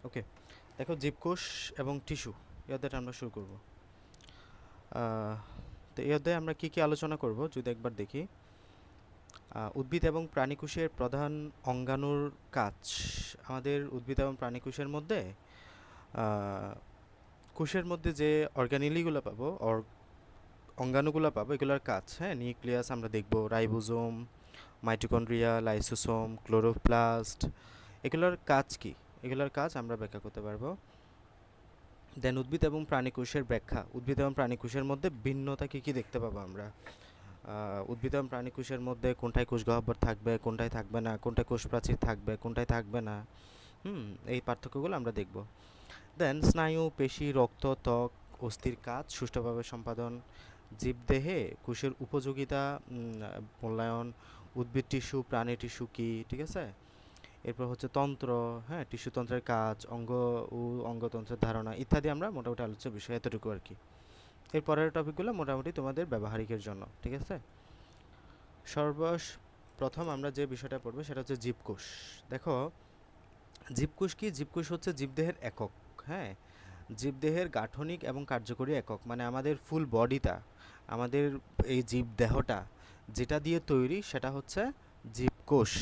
ওকে, দেখো জীবকোষ এবং টিস্যু এই অধ্যায়টা আমরা শুরু করব। আহ, তো এই অধ্যায়ে আমরা কি কি আলোচনা করব যদি একবার দেখি। উদ্ভিদ এবং প্রাণীকোষের প্রধান অঙ্গাণুর কাজ। আমাদের উদ্ভিদ এবং প্রাণীকোষের মধ্যে আহ, কোষের মধ্যে যে অর্গানিলিগুলো পাবো অঙ্গাণুগুলো পাবো এগুলোর কাজ, হ্যাঁ, নিউক্লিয়াস আমরা দেখব, রাইবোজোম, মাইটোকন্ড্রিয়া, লাইসোসোম, ক্লোরোপ্লাস্ট, এগুলোর কাজ কি, এগুলোর কাজ আমরা ব্যাখ্যা করতে পারবো। দেন উদ্ভিদ এবং প্রাণীকোষের ব্যাখ্যা, উদ্ভিদ এবং প্রাণীকোষের মধ্যে ভিন্নতা কী কী দেখতে পাবো আমরা। উদ্ভিদ এবং প্রাণীকোষের মধ্যে কোনটায় কোষ গহ্বর থাকবে, কোনটায় থাকবে না, কোনটায় কোষ প্রাচীর থাকবে, কোনটায় থাকবে না, এই পার্থক্যগুলো আমরা দেখব। দেন স্নায়ু, পেশি, রক্ত, ত্বক, অস্থির কাজ সুষ্ঠুভাবে সম্পাদন, জীবদেহে কোষের উপযোগিতা, মূল্যায়ন, উদ্ভিদ টিস্যু, প্রাণী টিস্যু কী, ঠিক আছে। এরপর হচ্ছে তন্ত্র, হ্যাঁ, টিস্যুতন্ত্রের কাজ, অঙ্গ ও অঙ্গতন্ত্রের ধারণা ইত্যাদি আমরা মোটামুটি আলোচ্য বিষয় এতটুকু আর কি। এর পরের টপিকগুলো মোটামুটি তোমাদের ব্যবহারিকের জন্য, ঠিক আছে। প্রথম আমরা যে বিষয়টা পড়বো সেটা হচ্ছে জীবকোষ। দেখো, জীবকোষ কি? জীবকোষ হচ্ছে জীবদেহের একক, হ্যাঁ, জীবদেহের গাঠনিক এবং কার্যকরী একক, মানে আমাদের ফুল বডিটা, আমাদের এই জীবদেহটা যেটা দিয়ে তৈরি সেটা হচ্ছে জীবকোষ।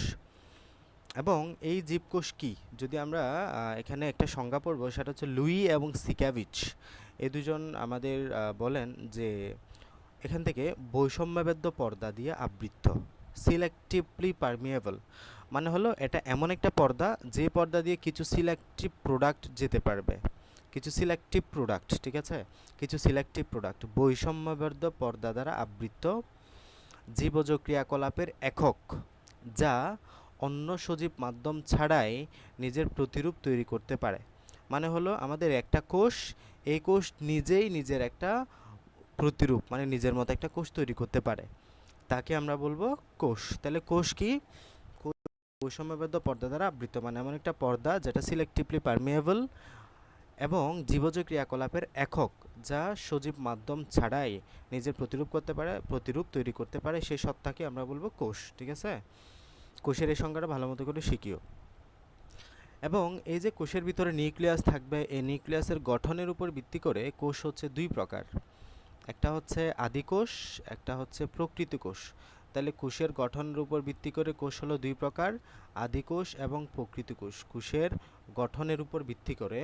এবং এই জীবকোষ কি, যদি আমরা এখানে একটা সংজ্ঞা পড়ব সেটা হচ্ছে লুই এবং সিক্যাভিচ, এই দুজন আমাদের বলেন যে এখান থেকে বৈষম্যবেদ্য পর্দা দিয়ে আবৃত, সিলেক্টিভলি পারমিয়েবল, মানে হলো এটা এমন একটা পর্দা যে পর্দা দিয়ে কিছু সিলেক্টিভ প্রোডাক্ট যেতে পারবে, কিছু সিলেক্টিভ প্রোডাক্ট, ঠিক আছে, কিছু সিলেক্টিভ প্রোডাক্ট বৈষম্যবেদ্য পর্দা দ্বারা আবৃত জীবজ ক্রিয়াকলাপের একক, যা অন্য সজীব মাধ্যম ছাড়াই নিজের প্রতিরূপ তৈরি করতে পারে। মানে হলো আমাদের একটা কোষ, এই কোষ নিজেই নিজের একটা প্রতিরূপ, মানে নিজের মতো একটা কোষ তৈরি করতে পারে, তাকে আমরা বলবো কোষ। তাহলে কোষ কি? কোষ বৈষম্যবদ্ধ পর্দা দ্বারা আবৃত, মানে এমন একটা পর্দা যেটা সিলেক্টিভলি পারমিয়েবল এবং জীবজ ক্রিয়াকলাপের একক, যা সজীব মাধ্যম ছাড়াই নিজের প্রতিরূপ করতে পারে, প্রতিরূপ তৈরি করতে পারে, সেই সত্তাকে আমরা বলবো কোষ, ঠিক আছে। কোষের এই সংজ্ঞাটা ভালো মতো করে শিখিও। এবং এই যে কোষের ভিতরে নিউক্লিয়াস থাকবে, এই নিউক্লিয়াসের গঠনের উপর ভিত্তি করে কোষ হচ্ছে দুই প্রকার, একটা হচ্ছে আদিকোষ, একটা হচ্ছে প্রকৃতি কোষ। তাহলে কোষের গঠনের উপর ভিত্তি করে কোষ হলো দুই প্রকার, আদিকোষ এবং প্রকৃতি কোষ। কোষের গঠনের উপর ভিত্তি করে,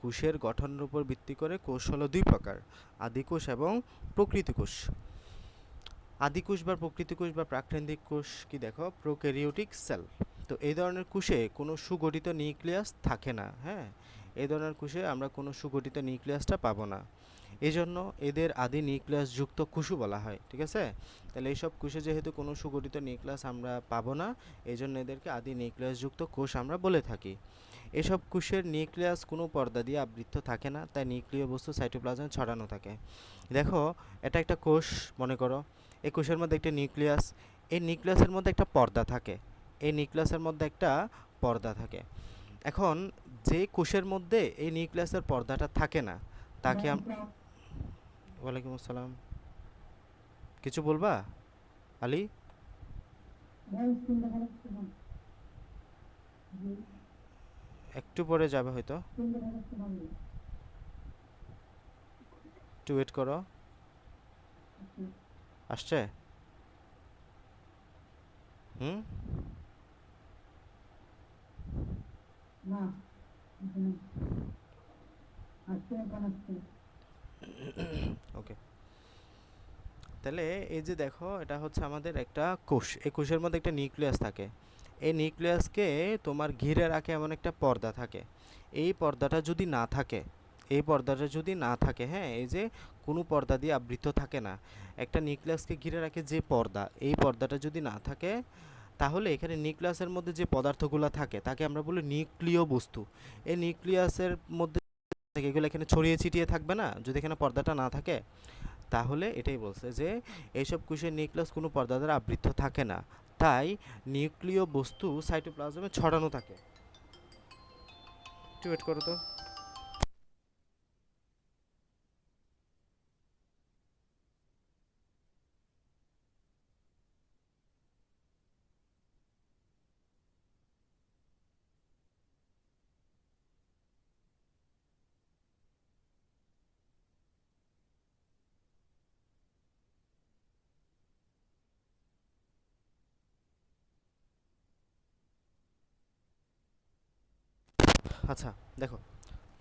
কোষের গঠনের উপর ভিত্তি করে কোষ হলো দুই প্রকার, আদিকোষ এবং প্রকৃতি কোষ। আদিকোষ বা প্রকৃতি কোষ বা প্রাকৃতিক কোষ কি? দেখো, প্রোক্যারিওটিক সেল। তো এই ধরনের কোষে কোনো সুগঠিত নিউক্লিয়াস থাকে না, হ্যাঁ, এই ধরনের কোষে আমরা কোনো সুগঠিত নিউক্লিয়াসটা পাবো না, এই জন্য এদের আদি নিউক্লিয়াস যুক্ত কোষও বলা হয়, ঠিক আছে। তাহলে এইসব কোষে যেহেতু কোনো সুগঠিত নিউক্লিয়াস আমরা পাবো না, এই জন্য এদেরকে আদি নিউক্লিয়াস যুক্ত কোষ আমরা বলে থাকি। এসব কোষের নিউক্লিয়াস কোনো পর্দা দিয়ে আবৃত থাকে না, তাই নিউক্লিয় বস্তু সাইটোপ্লাজমে ছড়ানো থাকে। দেখো, এটা একটা কোষ মনে করো, এই কোষের মধ্যে একটা নিউক্লিয়াস, এই নিউক্লিয়াসের মধ্যে একটা পর্দা থাকে, এই নিউক্লিয়াসের মধ্যে একটা পর্দা থাকে। এখন যে কোষের মধ্যে এই নিউক্লিয়াসের পর্দাটা থাকে না তাকে ওয়ালাইকুম আসসালাম, কিছু বলবা আলী? একটু পরে যাবে হয়তো, একটু ওয়েট করো, আসছে। হুম, ওকে। তাহলে এই যে দেখো, এটা হচ্ছে আমাদের একটা কোষ, এই কোষের মধ্যে একটা নিউক্লিয়াস থাকে, এই নিউক্লিয়াসকে তোমার ঘিরে রাখে এমন একটা পর্দা থাকে। এই পর্দাটা যদি না থাকে, এই পর্দাটা যদি না থাকে, হ্যাঁ, এই যে কোনো পর্দা দিয়ে আবৃত থাকে না, একটা নিউক্লিয়াসকে ঘিরে রাখে যে পর্দা, এই পর্দাটা যদি না থাকে, তাহলে এখানে নিউক্লিয়াসের মধ্যে যে পদার্থগুলো থাকে তাকে আমরা বলি নিউক্লিয় বস্তু। এই নিউক্লিয়াসের মধ্যে থেকে এগুলো এখানে ছড়িয়ে ছিটিয়ে থাকবে না যদি এখানে পর্দাটা না থাকে। তাহলে এটাই বলছে যে এইসব কোষের নিউক্লিয়াস কোনো পর্দা দ্বারা আবৃত থাকে না, তাই নিউক্লিয় বস্তু সাইটোপ্লাজমে ছড়ানো থাকে। একটু ওয়েট করো তো। আচ্ছা দেখো,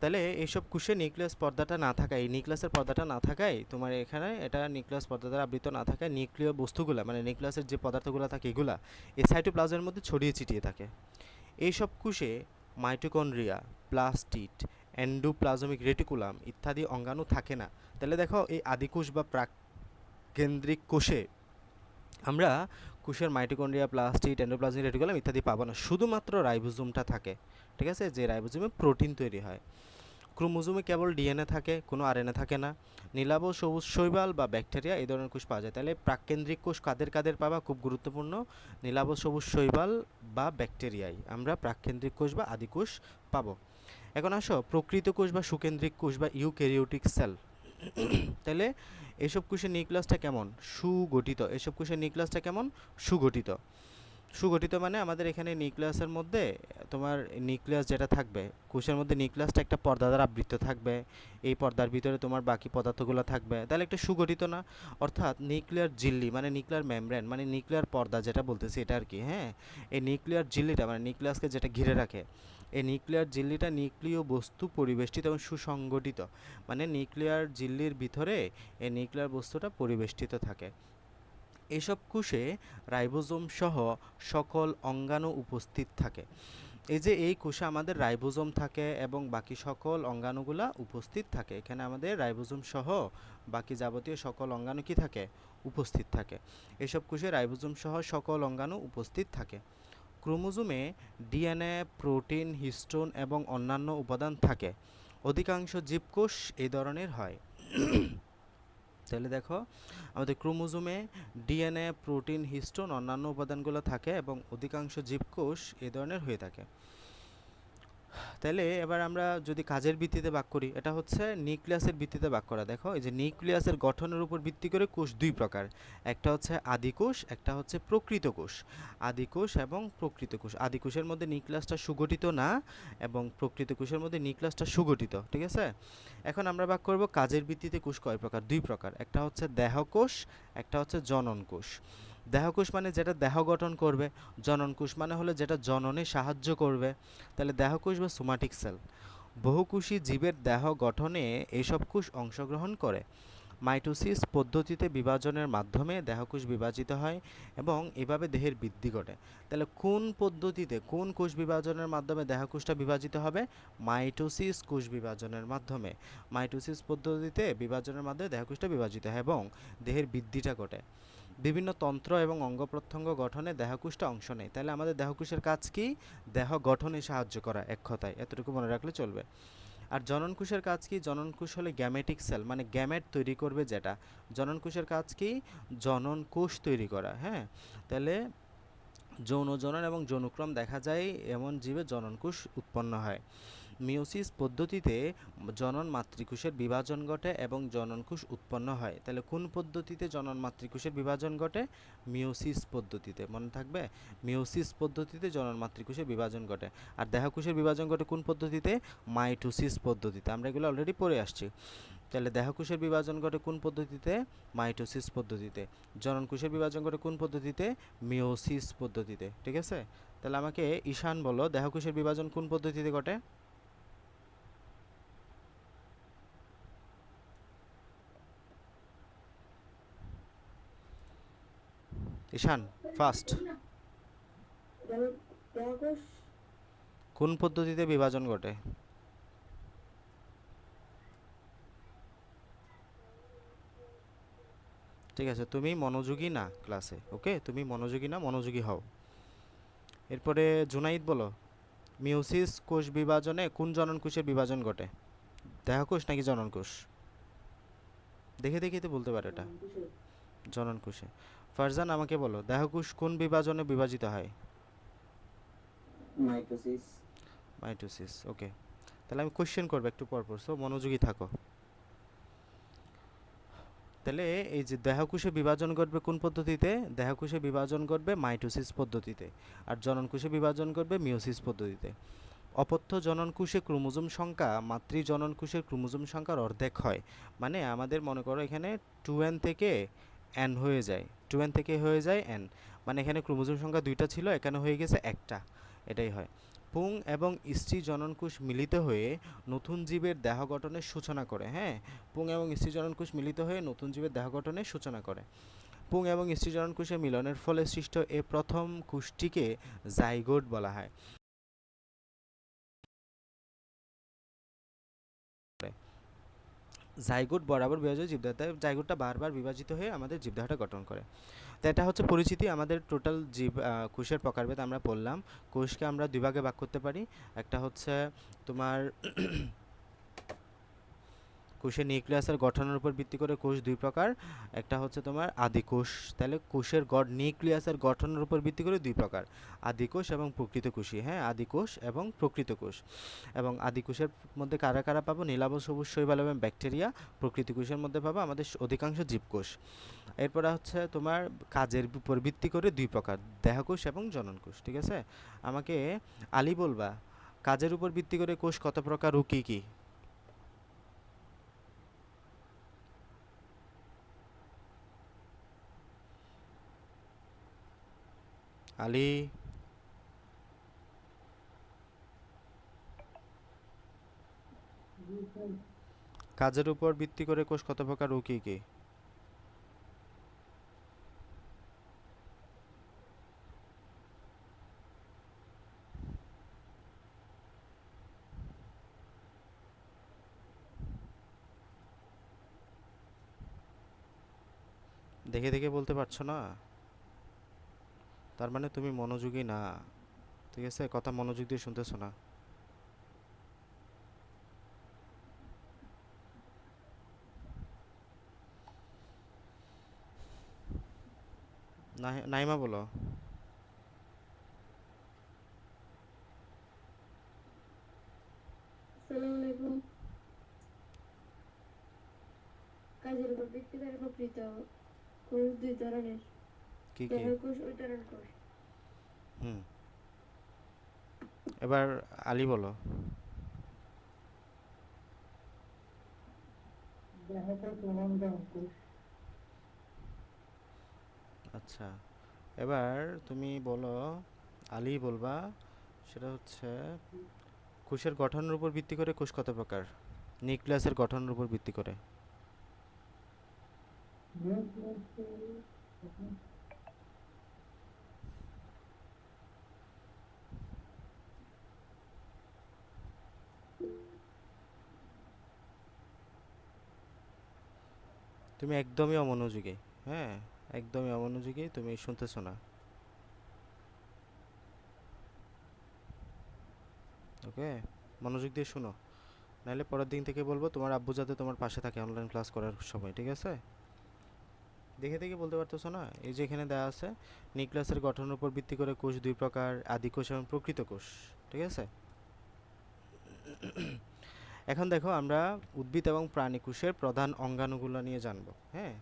তাহলে এইসব কোষে নিউক্লিয়াস পর্দাটা না থাকায়, এই নিউক্লিয়াসের পর্দাটা না থাকায় তোমার এখানে এটা নিউক্লিয়াস পর্দা দ্বারা আবৃত না থাকায় নিউক্লিয় বস্তুগুলা মানে নিউক্লিয়াসের যে পদার্থগুলো থাকে এগুলা এই সাইটোপ্লাজমের মধ্যে ছড়িয়ে ছিটিয়ে থাকে। এইসব কোষে মাইটোকন্ড্রিয়া, প্লাস্টিড, এন্ডোপ্লাজমিক রেটিকুলাম ইত্যাদি অঙ্গাণু থাকে না। তাহলে দেখো এই আদিকোষ বা প্রাককেন্দ্রিক কোষে আমরা কোষের মাইটোকন্ড্রিয়া, প্লাস্টিড, এন্ডোপ্লাজমিক রেটিকুলাম ইত্যাদি পাবো না, শুধুমাত্র রাইবোজোমটা থাকে। ঠিক আছে, যে রাইবোজোমে প্রোটিন তৈরি হয়। ক্রোমোজোমে কেবল ডিএনএ থাকে, কোনো আরএনএ থাকে না। নীলাভ, সবুজ শৈবাল বা ব্যাকটেরিয়া এই ধরনের কোষ পাওয়া যায়। তাহলে প্রাককেন্দ্রিক কোষ কাদের কাদের পাবা, খুব গুরুত্বপূর্ণ, নীলাভ, সবুজ শৈবাল বা ব্যাকটেরিয়ায় আমরা প্রাককেন্দ্রিক কোষ বা আদিকোষ পাবো। এখন আসো প্রকৃত কোষ বা সুকেন্দ্রিক কোষ বা ইউক্যারিওটিক সেল। তাহলে এসব কোষের নিউক্লিয়াসটা কেমন, সুগঠিত। এসব কোষের নিউক্লিয়াসটা কেমন, সুগঠিত। সুগঠিত মানে আমাদের এখানে নিউক্লিয়াসের মধ্যে তোমার নিউক্লিয়াস যেটা থাকবে, কোষের মধ্যে নিউক্লিয়াসটা একটা পর্দা দ্বারা আবৃত থাকবে, এই পর্দার ভিতরে তোমার বাকি পদার্থগুলো থাকবে, তাহলে একটা সুগঠিত না। অর্থাৎ নিউক্লিয়ার ঝিল্লি মানে নিউক্লিয়ার মেমব্রেন মানে নিউক্লিয়ার পর্দা যেটা বলতেছি এটা আর কি, হ্যাঁ। এই নিউক্লিয়ার ঝিল্লিটা মানে নিউক্লিয়াসকে যেটা ঘিরে রাখে, এই নিউক্লিয়ার ঝিল্লিটা নিউক্লিয় বস্তু পরিবেষ্টিত এবং সুসংগঠিত। মানে নিউক্লিয়ার ঝিল্লির ভিতরে এই নিউক্লিয়ার বস্তুটা পরিবেষ্টিত থাকে। এসব কোষে রাইবোজোম সহ সকল অঙ্গাণু উপস্থিত থাকে। এই যে এই কোষে আমাদের রাইবোজোম থাকে এবং বাকি সকল অঙ্গাণুগুলা উপস্থিত থাকে। এখানে আমাদের রাইবোজোম সহ বাকি যাবতীয় সকল অঙ্গাণু কি থাকে, উপস্থিত থাকে। এসব কোষে রাইবোজোম সহ সকল অঙ্গাণু উপস্থিত থাকে। ক্রোমোজোমে ডিএনএ, প্রোটিন, হিস্টোন এবং অন্যান্য উপাদান থাকে। অধিকাংশ জীবকোষ এই ধরনের হয়। তাহলে দেখো আমাদের ক্রোমোজোমে ডিএনএ, প্রোটিন, হিস্টোন অন্যান্য উপাদানগুলো থাকে এবং অধিকাংশ জীবকোষ এ ধরনের হয়ে থাকে। তাহলে এবার আমরা যদি কাজের ভিত্তিতে ভাগ করি, এটা হচ্ছে নিউক্লিয়াসের ভিত্তিতে ভাগ করা। দেখো এই যে নিউক্লিয়াসের গঠনের উপর ভিত্তি করে কোষ দুই প্রকার, একটা হচ্ছে আদিকোষ, একটা হচ্ছে প্রকৃত কোষ। আদিকোষ এবং প্রকৃত কোষ। আদিকোষের মধ্যে নিউক্লিয়াসটা সুগঠিত না এবং প্রকৃত কোষের মধ্যে নিউক্লিয়াসটা সুগঠিত। ঠিক আছে, এখন আমরা ভাগ করব কাজের ভিত্তিতে কোষ কয় প্রকার, দুই প্রকার, একটা হচ্ছে দেহকোষ, একটা হচ্ছে জনন কোষ। দেহকোষ মানে যেটা দেহ গঠন করবে, জনন কোষ মানে হলো যেটা জননে সাহায্য করবে। তাহলে দেহকোষ বা সোমাটিক সেল। বহুকোষী জীবের দেহ গঠনে এইসব কোষ অংশগ্রহণ করে। মাইটোসিস পদ্ধতিতে বিভাজনের মাধ্যমে দেহকোষ বিভাজিত হয় এবং এভাবে দেহের বৃদ্ধি ঘটে। তাহলে কোন পদ্ধতিতে, কোন কোষ বিভাজনের মাধ্যমে দেহকোষটা বিভাজিত হবে, মাইটোসিস কোষ বিভাজনের মাধ্যমে। মাইটোসিস পদ্ধতিতে বিভাজনের মাধ্যমে দেহকোষটা বিভাজিত হয় এবং দেহের বৃদ্ধিটা ঘটে। বিভিন্ন তন্ত্র এবং অঙ্গ প্রত্যঙ্গ গঠনে দেহকোষটা অংশ নেয়। তাহলে আমাদের দেহকোষের কাজ কি, দেহ গঠনে সাহায্য করা, এক কথায় এতটুকু মনে রাখলে চলবে। আর জনন কোষের কাজ কি, জনন কোষ হলে গ্যামেটিক সেল মানে গ্যামেট তৈরি করবে যেটা। জনন কোষের কাজ কি, জনন কোষ তৈরি করা, হ্যাঁ। তাহলে যৌন জনন এবং যৌনক্রম দেখা যায় এমন জীবে জনন কোষ উৎপন্ন হয়। মিওসিস পদ্ধতিতে জনন মাতৃকোষের বিভাজন ঘটে এবং জনন কোষ উৎপন্ন হয়। তাহলে কোন পদ্ধতিতে জনন মাতৃকোষের বিভাজন ঘটে, মিওসিস পদ্ধতিতে, মনে থাকবে, মিওসিস পদ্ধতিতে জনন মাতৃকোষের বিভাজন ঘটে। আর দেহকোষের বিভাজন ঘটে কোন পদ্ধতিতে, মাইটোসিস পদ্ধতিতে। আমরা এগুলো অলরেডি পড়ে আসছি। তাহলে দেহকোষের বিভাজন ঘটে কোন পদ্ধতিতে, মাইটোসিস পদ্ধতিতে। জনন কোষের বিভাজন ঘটে কোন পদ্ধতিতে, মিওসিস পদ্ধতিতে। ঠিক আছে, তাহলে আমাকে ঈশান বলো দেহকোষের বিভাজন কোন পদ্ধতিতে ঘটে। ঈশান ফার্স্ট, দেহকোষ কোন পদ্ধতিতে বিভাজন ঘটে। ঠিক আছে, তুমি মনোযোগী না ক্লাসে, ওকে, তুমি মনোযোগী না, মনোযোগী হও। এরপরে জুনাইদ বলো মিওসিস কোষ বিভাজনে কোন জনন কোষের বিভাজন ঘটে, দেহকোষ নাকি জনন কোষ। দেখে দেখে তো বলতে পারে এটা, কিসের জনন কোষে। ফারজান আমাকে বলো দেহকোষ কোন বিভাজনে বিভাজিত হয়, মাইটোসিস মাইটোসিস। ওকে, তাহলে আমি কোশ্চেন করবো একটু পর পর, সো মনোযোগী থাকো। তাহলে এই যে দেহকোষে বিভাজন ঘটবে কোন পদ্ধতিতে, দেহকোষে বিভাজন ঘটবে মাইটোসিস পদ্ধতিতে, আর জননকোষে বিভাজন ঘটবে মিওসিস পদ্ধতিতে। অপত্য জননকোষে ক্রোমোজোম সংখ্যা মাতৃ জননকোষের ক্রোমোজোম সংখ্যার অর্ধেক হয়। মানে আমাদের মনে করো এখানে 2n থেকে n হয়ে যায়, 2n থেকে হয়ে যায় n, মানে এখানে ক্রোমোজোম সংখ্যা দুইটা ছিল, এখানে হয়ে গেছে একটা, এটাই হয়। পুং এবং স্ত্রী জননকোষ মিলিত হয়ে নতুন জীবের দেহ গঠনের সূচনা করে। হ্যাঁ, পুং এবং স্ত্রী জননকোষ মিলিত হয়ে নতুন জীবের দেহ গঠনের সূচনা করে। পুং এবং স্ত্রী জননকোষের মিলনের ফলে সৃষ্ট এ প্রথম কোষটিকে জাইগোট বলা হয়। জাইগোট বরাবর বিভাজিত জীবদেহ, জাইগোটটা বারবার বিভাজিত হয়ে আমাদের জীবদেহটা গঠন করে। তো এটা হচ্ছে পরিচিতি। আমাদের টোটাল জীব কোষের প্রকারভেদ আমরা পড়লাম। কোষকে আমরা দুই ভাগে ভাগ করতে পারি। একটা হচ্ছে তোমার কোষের নিউক্লিয়াসের গঠনের উপর ভিত্তি করে কোষ দুই প্রকার। একটা হচ্ছে তোমার আদিকোষ। তাহলে কোষের নিউক্লিয়াসের গঠনের উপর ভিত্তি করে দুই প্রকার, আদিকোষ এবং প্রকৃত কোষী। হ্যাঁ, আদিকোষ এবং প্রকৃত কোষ। এবং আদিকোষের মধ্যে কারা কারা পাবো? নীলাভ, সবুজ, শৈবাল এবং ব্যাকটেরিয়া। প্রকৃত কোষের মধ্যে পাবো আমাদের অধিকাংশ জীবকোষ। এরপরে হচ্ছে তোমার কাজের উপর ভিত্তি করে দুই প্রকার, দেহকোষ এবং জননকোষ। ঠিক আছে, আমাকে আলী বলবা কাজের উপর ভিত্তি করে কোষ কত প্রকার ও কি কি? আলী, কাজের উপর ভিত্তি করে কোষ কত প্রকার ও কি কি? দেখে দেখে বলতে পারছো না, তার মানে তুমি মনোযোগী না। ঠিক আছে, কথা মনোযোগ দিয়ে শুনতেছো না। নাইমা বলো। আসসালামু আলাইকুম। কাজের উপর ভিত্তি করে প্রকৃত কোষ দুই ধরনের, কি কি? দেহকোষ ও জননকোষ। হুম, এবার আলী বলো। দেহকোষ এবং জননকোষ। আচ্ছা, এবার তুমি বলো, আলী বলবা, সেটা হচ্ছে কোষের গঠনের উপর ভিত্তি করে কোষ কত প্রকার, নিউক্লিয়াসের গঠনের উপর ভিত্তি করে। তুমি একদমই অমনোযোগী। হ্যাঁ, একদমই অমনোযোগী, তুমি শুনতেছো না। ওকে, মনোযোগ দিয়ে শুনো, নাহলে পরের দিন থেকে বলবো তোমার আব্বু যাতে তোমার পাশে থাকে অনলাইন ক্লাস করার সময়। ঠিক আছে, দেখে দেখে বলতে পারতেছো না? এই যে এখানে দেওয়া আছে, নিউক্লিয়াসের গঠনের উপর ভিত্তি করে কোষ দুই প্রকার, আদিকোষ এবং প্রকৃত কোষ। ঠিক আছে, এখন দেখো আমরা উদ্ভিদ এবং প্রাণী কোষের প্রধান অঙ্গাণুগুলো নিয়ে জানবো। হ্যাঁ,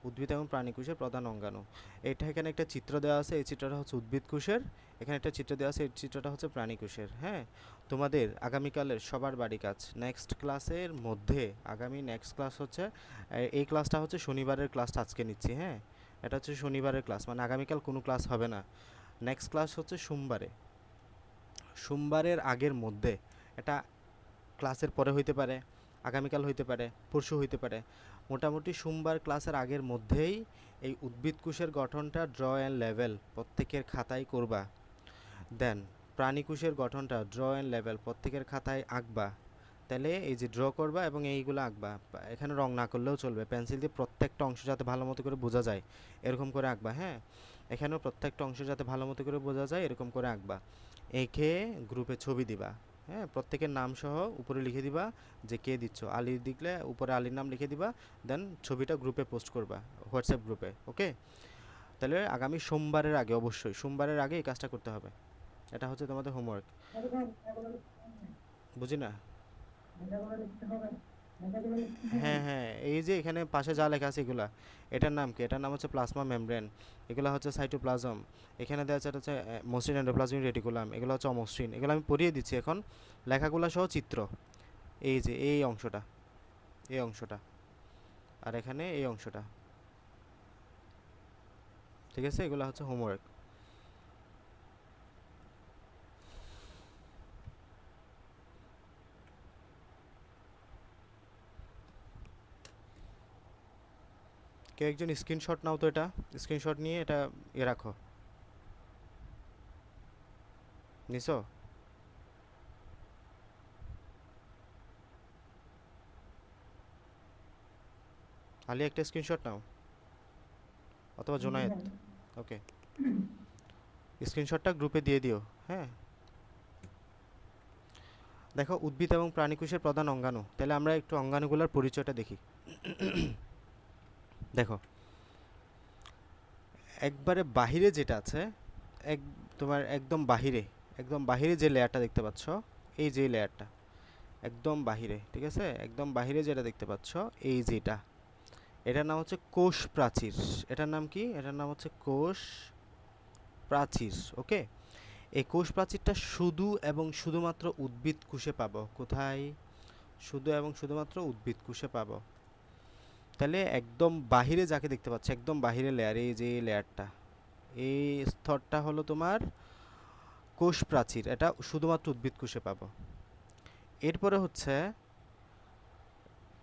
উদ্ভিদ এবং প্রাণী কোষের প্রধান অঙ্গাণু। এটা এখানে একটা চিত্র দেওয়া আছে, এই চিত্রটা হচ্ছে উদ্ভিদ কোষের। এখানে একটা চিত্র দেওয়া আছে, এই চিত্রটা হচ্ছে প্রাণী কোষের। হ্যাঁ, তোমাদের আগামীকালের সবার বাড়ি কাজ নেক্সট ক্লাসের মধ্যে, আগামী নেক্সট ক্লাস হচ্ছে এই ক্লাসটা হচ্ছে শনিবারের ক্লাসটা আজকে নিচ্ছি। হ্যাঁ, এটা হচ্ছে শনিবারের ক্লাস, মানে আগামীকাল কোনো ক্লাস হবে না। নেক্সট ক্লাস হচ্ছে সোমবারে, সোমবারের আগের মধ্যে। এটা ক্লাসের পরে হইতে পারে, আগামীকাল হইতে পারে, পরশু হইতে পারে, মোটামুটি সোমবার ক্লাসের আগের মধ্যেই এই উদ্ভিদ কোষের গঠনটা ড্র অ্যান্ড লেভেল প্রত্যেকের খাতায় করবা। দেন প্রাণী কোষের গঠনটা ড্র অ্যান্ড লেভেল প্রত্যেকের খাতায় আঁকবা। তাহলে এই যে ড্র করবা এবং এইগুলো আঁকবা, এখানে রং না করলেও চলবে, পেন্সিল দিয়ে প্রত্যেকটা অংশ যাতে ভালো মতো করে বোঝা যায় এরকম করে আঁকবা। হ্যাঁ, এখানেও প্রত্যেকটা অংশ যাতে ভালো মতো করে বোঝা যায় এরকম করে আঁকবা। এঁকে গ্রুপে ছবি দিবা। হ্যাঁ, প্রত্যেকের নাম সহ উপরে লিখে দিবা যে কে দিচ্ছ। আলী দিলে উপরে আলীর নাম লিখে দিবা, দেন ছবিটা গ্রুপে পোস্ট করবা, হোয়াটসঅ্যাপ গ্রুপে। ওকে, তাহলে আগামী সোমবারের আগে, অবশ্যই সোমবারের আগে এই কাজটা করতে হবে। এটা হচ্ছে তোমাদের হোমওয়ার্ক। বুঝি না। হ্যাঁ হ্যাঁ, এই যে এখানে পাশে যা লেখা আছে এগুলা, এটার নাম কি? এটার নাম হচ্ছে প্লাজমা মেমব্রেন। এগুলো হচ্ছে সাইটোপ্লাজম। এখানে দেওয়া আছে এটা হচ্ছে মসৃণ এন্ডোপ্লাজমিক রেটিকুলাম, এগুলো হচ্ছে অমসৃণ। এগুলো আমি পড়িয়ে দিচ্ছি এখন, লেখাগুলো সহ চিত্র। এই যে এই অংশটা, এই অংশটা, আর এখানে এই অংশটা। ঠিক আছে, এগুলো হচ্ছে হোমওয়ার্ক। কেউ একজন স্ক্রিনশট নাও তো, এটা স্ক্রিনশট নিয়ে এটা রাখো। নিছো? আলী একটা স্ক্রিনশট নাও, অথবা জোনায়েত। ওকে, স্ক্রিনশটটা গ্রুপে দিয়ে দিও। হ্যাঁ, দেখো উদ্ভিদ এবং প্রাণীকোষের প্রধান অঙ্গাণু, তাহলে আমরা একটু অঙ্গাণুগুলোর পরিচয়টা দেখি। দেখো একবারে বাহিরে যেটা আছে, এক তোমার একদম বাহিরে যে লেয়ারটা দেখতে পাচ্ছ, এই যে লেয়ারটা একদম বাহিরে, ঠিক আছে, একদম বাহিরে যেটা দেখতে পাচ্ছ, এই যেটা, এটার নাম হচ্ছে কোষ প্রাচীর। এটার নাম কি? এটার নাম হচ্ছে কোষ প্রাচীর। ওকে, এই কোষ প্রাচীরটা শুধু এবং শুধুমাত্র উদ্ভিদ কোষে পাবো। কোথায়? শুধু এবং শুধুমাত্র উদ্ভিদ কোষে পাবো। তাহলে একদম বাহিরে যাকে দেখতে পাচ্ছ, একদম বাহিরে লেয়ার, এই যে লেয়ারটা, এই স্তরটা হলো তোমার কোষ প্রাচীর, এটা শুধুমাত্র উদ্ভিদ কোষে পাবো। এরপরে হচ্ছে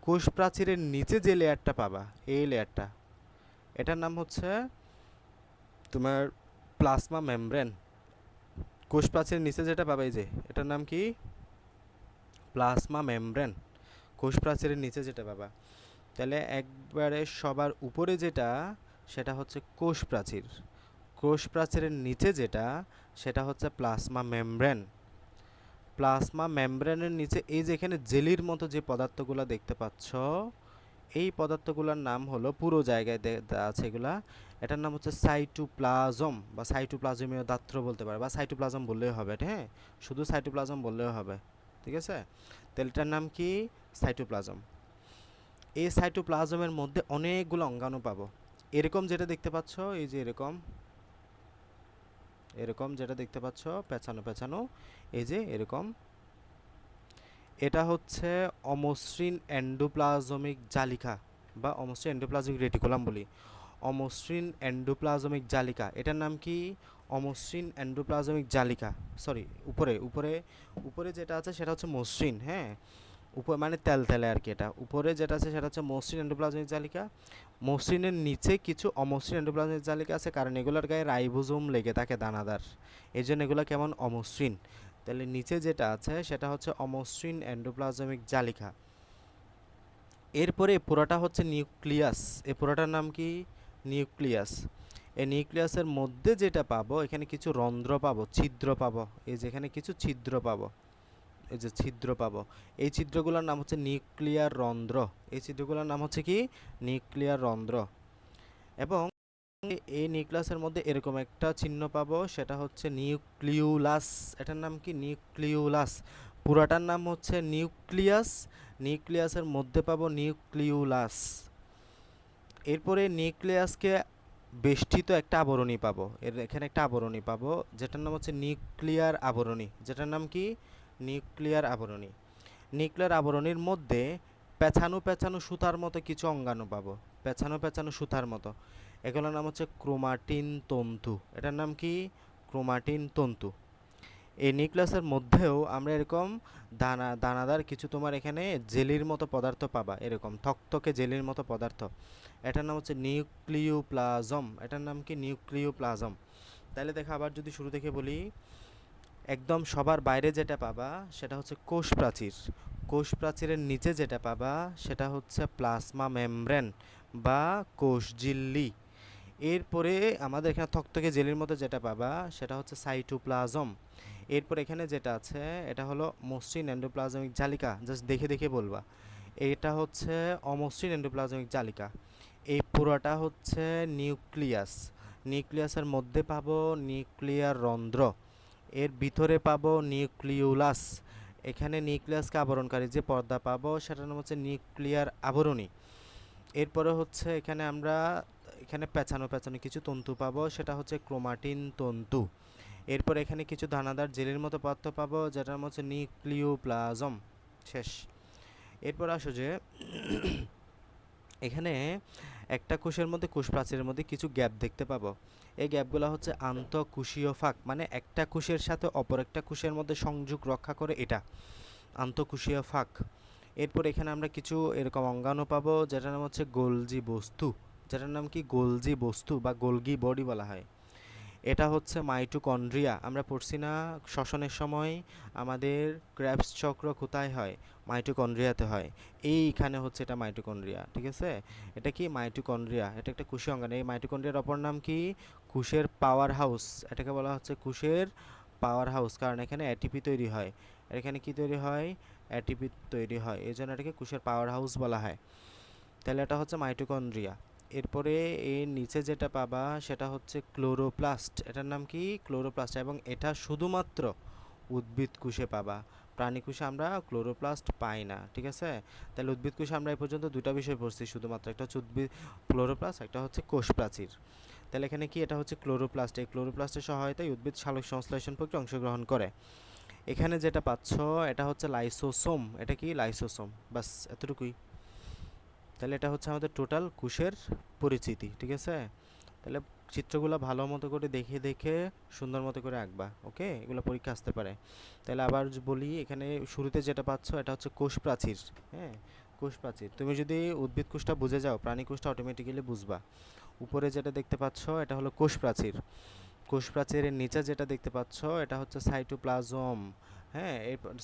কোষ প্রাচীরের নিচে যে লেয়ারটা পাবা, এই লেয়ারটা, এটার নাম হচ্ছে তোমার প্লাজমা মেমব্রেন। কোষ প্রাচীরের নিচে যেটা পাবা, এই যে এটার নাম কি? Plasma membrane. কোষ প্রাচীরের নিচে যেটা পাবা, তাহলে একবারে সবার উপরে যেটা, সেটা হচ্ছে কোষ প্রাচীর। কোষ প্রাচীরের নিচে যেটা, সেটা হচ্ছে প্লাজমা মেমব্রেন। প্লাজমা মেমব্রেনের নিচে এই যে এখানে জেলির মতো যে পদার্থগুলো দেখতে পাচ্ছ, এই পদার্থগুলোর নাম হলো, পুরো জায়গায় দেওয়া আছে এগুলা, এটার নাম হচ্ছে সাইটোপ্লাজম বা সাইটোপ্লাজমীয় দাত্র বলতে পারে, বা সাইটোপ্লাজম বললেও হবে। হ্যাঁ, শুধু সাইটোপ্লাজম বললেও হবে, ঠিক আছে। তাহলে এটার নাম কি? সাইটোপ্লাজম। এই সাইটোপ্লাজমের মধ্যে অনেকগুলো অঙ্গাণু পাবো। এরকম যেটা দেখতে পাচ্ছ, এই যে এরকম এরকম যেটা দেখতে পাচ্ছ পেঁচানো পেঁচানো, এই যে এরকম, এটা হচ্ছে অমসৃণ এন্ডোপ্লাজমিক জালিকা বা অমসৃণ এন্ডোপ্লাজমিক রেটিকুলাম বলি। অমসৃণ এন্ডোপ্লাজমিক জালিকা, এটার নাম কি? অমসৃণ এন্ডোপ্লাজমিক জালিকা। সরি, উপরে উপরে উপরে যেটা আছে সেটা হচ্ছে মসৃণ। হ্যাঁ, উপর মানে তেলতেলে আর কি, এটা উপরে যেটা আছে সেটা হচ্ছে মসৃণ এন্ডোপ্লাজমিক জালিকা। মসৃণের নিচে কিছু অমসৃণ এন্ডোপ্লাজমিক জালিকা আছে, কারণ এগুলোর গায়ে রাইবোজোম লেগে থাকে দানাদার, এই জন্য এগুলো কেমন? অমসৃণ। তাহলে নিচে যেটা আছে সেটা হচ্ছে অমসৃণ এন্ডোপ্লাজমিক জালিকা। এরপরে পুরোটা হচ্ছে নিউক্লিয়াস। এই পুরোটার নাম কি? নিউক্লিয়াস। এই নিউক্লিয়াসের মধ্যে যেটা পাবো, এখানে কিছু রন্ধ্র পাবো, ছিদ্র পাবো, এই যে এখানে কিছু ছিদ্র পাবো, এই যে ছিদ্র পাবো, এই ছিদ্রগুলোর নাম হচ্ছে নিউক্লিয়ার রন্ধ্র। এই ছিদ্রগুলোর নাম হচ্ছে কি? নিউক্লিয়ার রন্ধ্র। এবং এই নিউক্লিয়াসের মধ্যে এরকম একটা চিহ্ন পাবো, সেটা হচ্ছে নিউক্লিউলাস। এটার নাম কি? নিউক্লিউলাস। পুরাটার নাম হচ্ছে নিউক্লিয়াস, নিউক্লিয়াসের মধ্যে পাবো নিউক্লিউলাস। এরপরে নিউক্লিয়াসকে বেষ্টিত একটা আবরণী পাবো, এখানে একটা আবরণী পাবো, যেটার নাম হচ্ছে নিউক্লিয়ার আবরণী। যেটার নাম কি? নিউক্লিয়ার আবরণী। নিউক্লিয়ার আবরণীর মধ্যে পেঁচানো পেঁচানো সুতার মতো কিছু অঙ্গাণু পাবো, পেঁচানো পেঁচানো সুতার মতো, এগুলোর নাম হচ্ছে ক্রোমাটিন তন্তু। এটার নাম কি? ক্রোমাটিন তন্তু। এই নিউক্লিয়াসের মধ্যেও আমরা এরকম দানাদার কিছু তোমার এখানে জেলির মতো পদার্থ পাবা, এরকম থকথকে জেলির মতো পদার্থ, এটার নাম হচ্ছে নিউক্লিওপ্লাজম। এটার নাম কি? নিউক্লিওপ্লাজম। তাহলে দেখো আবার যদি শুরু থেকে বলি, একদম সবার বাইরে যেটা পাবা সেটা হচ্ছে কোষ প্রাচীর। কোষ প্রাচীরের নিচে যেটা পাবা সেটা হচ্ছে প্লাজমা মেমব্রেন বা কোষঝিল্লি। এরপরে আমাদের এখানে থকথকে জেলির মধ্যে যেটা পাবা সেটা হচ্ছে সাইটোপ্লাজম। এরপর এখানে যেটা আছে এটা হলো মসৃণ এন্ডোপ্লাজমিক জালিকা, জাস্ট দেখে দেখে বলবা। এটা হচ্ছে অমসৃণ এন্ডোপ্লাজমিক জালিকা। এই পুরোটা হচ্ছে নিউক্লিয়াস। নিউক্লিয়াসের মধ্যে পাবো নিউক্লিয়ার রন্ধ্র, এর ভিতরে পাবো নিউক্লিউলাস। এখানে নিউক্লিয়াসকে আবরণকারী যে পর্দা পাবো সেটার নাম হচ্ছে নিউক্লিয়ার আবরণী। এরপরে হচ্ছে এখানে আমরা এখানে পেঁচানো পেঁচানো কিছু তন্তু পাবো, সেটা হচ্ছে ক্রোমাটিন তন্তু। এরপর এখানে কিছু দানাদার জেলের মতো পদার্থ পাবো, যেটার নাম হচ্ছে নিউক্লিওপ্লাজম। শেষ। এরপর আসো যে এখানে একটা কোষের মধ্যে, কোষ প্রাচীরের মধ্যে কিছু গ্যাপ দেখতে পাবো। এই গ্যাপগুলো হচ্ছে আন্তঃকোষীয় ফাঁক, মানে একটা কোষের সাথে অপর একটা কোষের মধ্যে সংযোগ রক্ষা করে, এটা আন্তঃকোষীয় ফাঁক। এরপর এখানে আমরা কিছু এরকম অঙ্গাণু পাবো, যেটার নাম হচ্ছে গোলজি বস্তু। যেটার নাম কি গোলজি বস্তু বা গোলগি বডি বলা হয়। এটা হচ্ছে মাইটোকন্ড্রিয়া। আমরা পড়ছি না শ্বসনের সময় আমাদের ক্র্যাবস চক্র কোথায় হয়? মাইটোকন্ড্রিয়াতে হয়। এইখানে হচ্ছে এটা মাইটোকন্ড্রিয়া, ঠিক আছে? এটা কি মাইটোকন্ড্রিয়া, এটা একটা কোষীয় অঙ্গাণু। এই মাইটোকন্ড্রিয়ার অপর নাম কি? কোষের পাওয়ার হাউস। এটাকে বলা হচ্ছে কোষের পাওয়ার হাউস, কারণ এখানে এটিপি তৈরি হয়। এখানে কি তৈরি হয়? এটিপি তৈরি হয়, এই জন্য এটাকে কোষের পাওয়ার হাউস বলা হয়। তাহলে এটা হচ্ছে মাইটোকন্ড্রিয়া। এরপরে এর নিচে যেটা পাবা সেটা হচ্ছে ক্লোরোপ্লাস্ট। এটার নাম কি? ক্লোরোপ্লাস্ট। এবং এটা শুধুমাত্র উদ্ভিদ কোষে পাবা, প্রাণী কোষে আমরা ক্লোরোপ্লাস্ট পাই না, ঠিক আছে? তাহলে উদ্ভিদ কোষে আমরা এই পর্যন্ত দুটা বিষয় পড়ছি শুধুমাত্র, একটা হচ্ছে উদ্ভিদ ক্লোরোপ্লাস্ট, একটা হচ্ছে কোষ প্রাচীর। তাহলে এখানে কি? এটা হচ্ছে ক্লোরোপ্লাস্ট। এই ক্লোরোপ্লাস্টের সহায়তায় উদ্ভিদ সালোক সংশ্লেষণ প্রক্রিয়ায় অংশগ্রহণ করে। এখানে যেটা পাচ্ছ এটা হচ্ছে লাইসোসোম। এটা কি? লাইসোসোম। বাস এতটুকুই। তাহলে এটা হচ্ছে আমাদের টোটাল কোষের পরিচিতি, ঠিক আছে? তাহলে চিত্রগুলো ভালো মতো করে দেখে দেখে সুন্দর মতো করে আঁকবা, ওকে? এগুলো পরীক্ষা আসতে পারে। তাহলে আবার বলি, এখানে শুরুতে যেটা পাচ্ছ এটা হচ্ছে কোষ প্রাচীর। হ্যাঁ, কোষ প্রাচীর। তুমি যদি উদ্ভিদ কোষটা বুঝে যাও, প্রাণী কোষটা অটোমেটিক্যালি বুঝবা। উপরে যেটা দেখতে পাচ্ছ এটা হলো কোষ প্রাচীর। কোষ প্রাচীরের নিচে যেটা দেখতে পাচ্ছ এটা হচ্ছে সাইটোপ্লাজম। হ্যাঁ,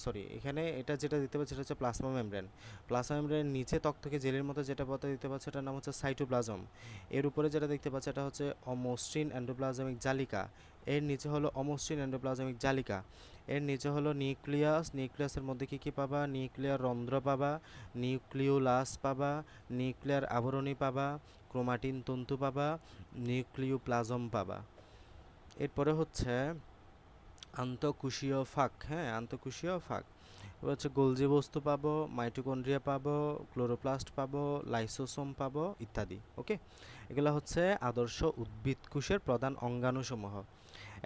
সরি, এখানে এটা যেটা দেখতে পাচ্ছ এটা হচ্ছে প্লাজমা মেমব্রেন। প্লাজমা মেমব্রেনের নিচে তক্তকে জেলের মতো যেটা পথে দেখতে পাচ্ছ এটার নাম হচ্ছে সাইটোপ্লাজম। এর উপরে যেটা দেখতে পাচ্ছ এটা হচ্ছে অমসৃণ এন্ডোপ্লাজমিক জালিকা। এর নিচে হলো অমসৃণ এন্ডোপ্লাজমিক জালিকা। এর নিচে হলো নিউক্লিয়াস। নিউক্লিয়াসের মধ্যে কি কি পাবা? নিউক্লিয়ার রন্ধ্র পাবা, নিউক্লিওলাস পাবা, নিউক্লিয়ার আবরণী পাবা, ক্রোমাটিন তন্তু পাবা, নিউক্লিওপ্লাজম পাবা। এরপরে হচ্ছে আন্তঃকোষীয় ফাঁক। হ্যাঁ, আন্তঃকোষীয় ফাঁক। এবার হচ্ছে গোলজি বস্তু পাবো, মাইটোকন্ড্রিয়া পাবো, ক্লোরোপ্লাস্ট পাবো, লাইসোসোম পাবো ইত্যাদি, ওকে? এগুলো হচ্ছে আদর্শ উদ্ভিদ কোষের প্রধান অঙ্গাণুসমূহ।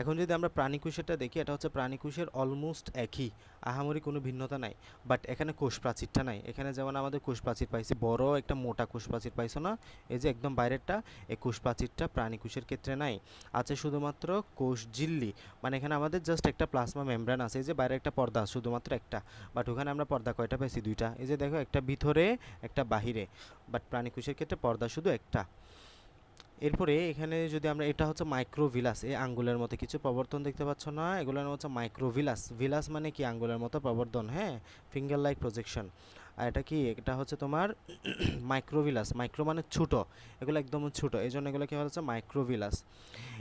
এখন যদি আমরা প্রাণীকোষেরটা দেখি, এটা হচ্ছে প্রাণীকোষের অলমোস্ট একই, আহামরি কোনো ভিন্নতা নাই। বাট এখানে কোষ প্রাচীরটা নাই। এখানে যেমন আমাদের কোষ প্রাচীর পাইছি, বড় একটা মোটা কোষ প্রাচীর পাইছো না? এই যে একদম বাইরেরটা, এই কোষ প্রাচীরটা প্রাণীকোষের ক্ষেত্রে নাই। আছে শুধুমাত্র কোষ ঝিল্লি। মানে এখানে আমাদের জাস্ট একটা প্লাজমা মেমব্রেন আছে, এই যে বাইরে একটা পর্দা শুধুমাত্র একটা। বাট ওখানে আমরা পর্দা কয়টা পাইছি? দুইটা। এই যে দেখো, একটা ভিতরে একটা বাহিরে। বাট প্রাণীকোষের ক্ষেত্রে পর্দা শুধু একটা। এরপরে এখানে যদি আমরা, এটা হচ্ছে মাইক্রোভিলাস। এই আঙ্গুলের মতো কিছু প্রবর্তন দেখতে পাচ্ছ না? এগুলোর নাম হচ্ছে মাইক্রোভিলাস। ভিলাস মানে কি? আঙ্গুলের মতো প্রবর্তন, হ্যাঁ, ফিঙ্গার লাইক প্রজেকশন। আর এটা কি? এটা হচ্ছে তোমার মাইক্রোভিলাস। মাইক্রো মানে ছোট, এগুলো একদম ছোট, এই জন্য এগুলো কি হচ্ছে মাইক্রোভিলাস।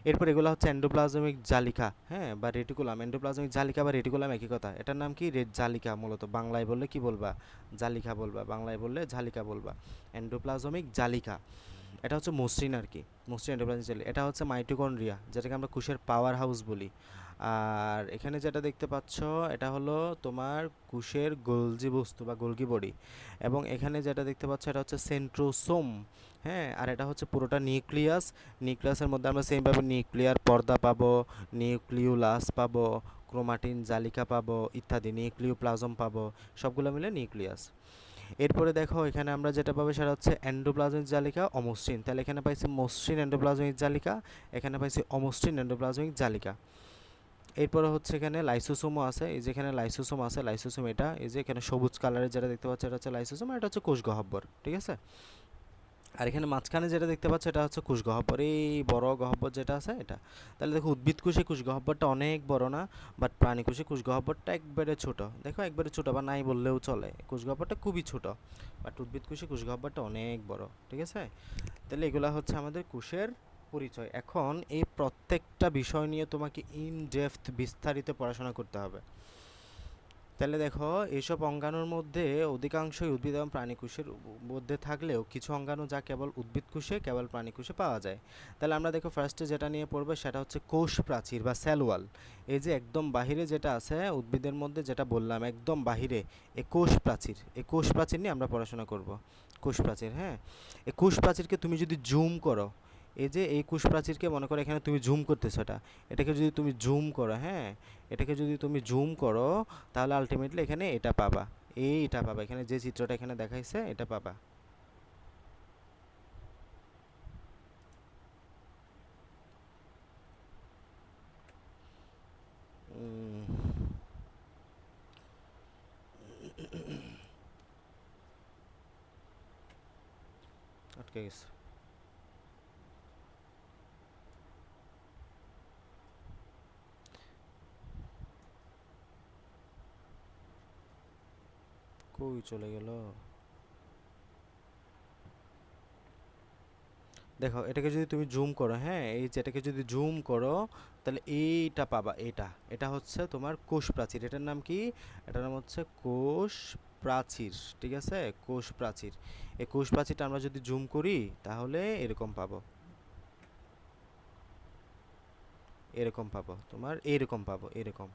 এরপর এগুলো হচ্ছে এন্ডোপ্লাজমিক জালিকা, হ্যাঁ, বা রেটিকুলাম। এন্ডোপ্লাজমিক জালিকা বা রেটিকুলাম একই কথা। এটার নাম কি? রেড জালিকা। মূলত বাংলায় বললে কি বলবা? জালিকা বলবা। বাংলায় বললে জালিকা বলবা। এন্ডোপ্লাজমিক জালিকা। এটা হচ্ছে মসৃণ আর কি, মসৃণ এন্ডোপ্লাজমিক জেল। এটা হচ্ছে মাইটোকন্ড্রিয়া, যেটাকে আমরা কোষের পাওয়ার হাউস বলি। আর এখানে যেটা দেখতে পাচ্ছ এটা হলো তোমার কোষের গোলজি বস্তু বা গোলগি বডি। এবং এখানে যেটা দেখতে পাচ্ছ এটা হচ্ছে সেন্ট্রোসোম। হ্যাঁ, আর এটা হচ্ছে পুরোটা নিউক্লিয়াস। নিউক্লিয়াসের মধ্যে আমরা সেমভাবে নিউক্লিয়ার পর্দা পাবো, নিউক্লিওলাস পাবো, ক্রোমাটিন জালিকা পাবো ইত্যাদি, নিউক্লিওপ্লাজম পাবো, সবগুলো মিলে নিউক্লিয়াস। এরপরে দেখো এখানে আমরা যেটা পাবো সেটা হচ্ছে এন্ডোপ্লাজমিক জালিকা অমসৃণ। তাহলে এখানে পাইছি মসৃণ এন্ডোপ্লাজমিক জালিকা, এখানে পাইছি অমসৃণ এন্ডোপ্লাজমিক জালিকা। এরপরে হচ্ছে এখানে লাইসোসোমও আছে। এই যে এখানে লাইসোসোম আছে, লাইসোসোম এটা, এই যে এখানে সবুজ কালারের যেটা দেখতে পাচ্ছ এটা হচ্ছে লাইসোসোম, আর এটা হচ্ছে কোষ গহ্বর, ঠিক আছে? আর এখানে মাঝখানে যেটা দেখতে পাচ্ছ এটা হচ্ছে কোষ গহ্বর, এই বড় গহ্বর যেটা আছে এটা। তাহলে দেখো উদ্ভিদ কোষে কোষ গহ্বরটা অনেক বড় না? বাট প্রাণী কোষে কোষ গহ্বরটা একবারে ছোট। দেখো একবারে ছোট, বা নাই বললেও চলে, কোষ গহ্বরটা খুবই ছোট। বাট উদ্ভিদ কোষে কোষ গহ্বরটা অনেক বড়, ঠিক আছে? তাহলে এগুলা হচ্ছে আমাদের কোষের পরিচয়। এখন এই প্রত্যেকটা বিষয় নিয়ে তোমাকে ইন ডেপথ বিস্তারিত পড়াশোনা করতে হবে। তাহলে দেখো, এইসব অঙ্গাণুর মধ্যে অধিকাংশই উদ্ভিদ এবং প্রাণী কোষের মধ্যে থাকলেও কিছু অঙ্গাণু যা কেবল উদ্ভিদ কোষে, কেবল প্রাণী কোষে পাওয়া যায়। তাহলে আমরা দেখো ফার্স্টে যেটা নিয়ে পড়বো সেটা হচ্ছে কোষ প্রাচীর বা সেল ওয়াল। এই যে একদম বাহিরে যেটা আছে উদ্ভিদের মধ্যে, যেটা বললাম একদম বাহিরে, এই কোষ প্রাচীর। এই কোষ প্রাচীর নিয়ে আমরা পড়াশোনা করব। কোষ প্রাচীর, হ্যাঁ। এই কোষ প্রাচীরকে তুমি যদি জুম করো, এই যে এই কোষ প্রাচীরকে মনে করো এখানে তুমি জুম করতেছো, এটাকে যদি তুমি জুম করো, হ্যাঁ, এটাকে যদি তুমি জুম করো, তাহলে আলটিমেটলি এখানে এটা পাবা, এইটা পাবা, এখানে যে চিত্রটা এখানে দেখাইছে এটা পাবা। উম, আটকে গেছে। কই চলে গেল? দেখো এটাকে যদি তুমি জুম করো, হ্যাঁ এই যেটাকে যদি জুম করো তাহলে এইটা পাবা। এটা এটা হচ্ছে তোমার কোষ প্রাচীর। এটার নাম কি? এটার নাম হচ্ছে কোষ প্রাচীর। ঠিক আছে, কোষ প্রাচীর। এই কোষ প্রাচীরটা আমরা যদি জুম করি তাহলে এরকম পাবো, এরকম পাবো, তোমার এরকম পাবো, এরকম।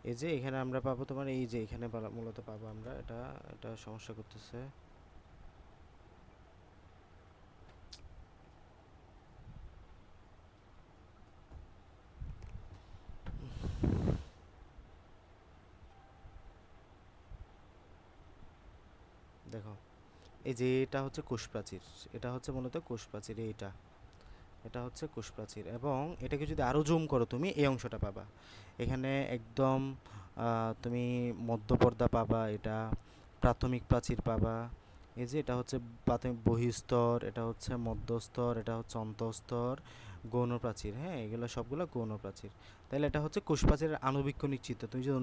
এই যে এখানে আমরা পাবো তোমার, এই যে এখানে মূলত পাবো আমরা। এটা এটা সমস্যা করতেছে। দেখো এই যে এটা হচ্ছে কোষ প্রাচীর, এটা হচ্ছে মূলত কোষ প্রাচীর। এইটা এটা হচ্ছে কোষ প্রাচীর, এবং এটাকে যদি আরো জুম করো তুমি এই অংশটা পাবা। এখানে একদম তুমি মধ্যপর্দা পাবা, এটা প্রাথমিক প্রাচীর পাবা। এই যে এটা হচ্ছে প্রাথমিক বহিঃস্তর, এটা হচ্ছে মধ্যস্তর, এটা হচ্ছে অন্তঃস্তর, গৌণ প্রাচীর। হ্যাঁ, এগুলো সবগুলো গৌণ প্রাচীর। তাহলে এটা হচ্ছে কোষ প্রাচীরের আণুবীক্ষণিক চিত্র। তুমি যদি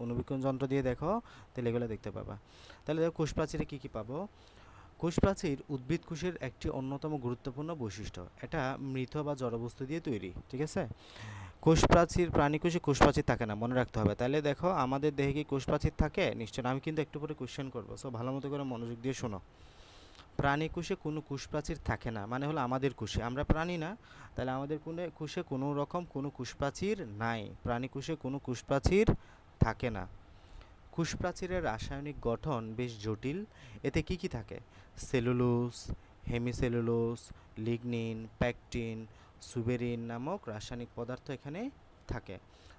অনুবীক্ষণ যন্ত্র দিয়ে দেখো তাহলে এগুলো দেখতে পাবা। তাহলে দেখো কোষ প্রাচীরে কী কী পাবো। কোষ প্রাচীর উদ্ভিদ কোষের একটি অন্যতম গুরুত্বপূর্ণ বৈশিষ্ট্য। এটা মৃত বা জড়বস্তু দিয়ে তৈরি। ঠিক আছে, কোষ প্রাচীর, প্রাণী কোষে কোষ প্রাচীর থাকে না, মনে রাখতে হবে। তাহলে দেখো আমাদের দেহে কি কোষ প্রাচীর থাকে? নিশ্চয়। আমি কিন্তু একটু পরে কোশ্চেন করবো, সো ভালো মতো করে মনোযোগ দিয়ে শোনো। প্রাণী কোষে কোনো কোষ প্রাচীর থাকে না, মানে হলো আমাদের কোষে, আমরা প্রাণী না, তাহলে আমাদের কোনো কোষে কোনো রকম কোনো কোষ প্রাচীর নাই। প্রাণী কোষে কোনো কোষ প্রাচীর থাকে না। কোষ প্রাচীরের রাসায়নিক গঠন বেশ জটিল। এতে কি কি থাকে? Cellulose, hemicellulose, lignin, pectin, suberin নামক রাসায়নিক পদার্থ এখানে থাকে।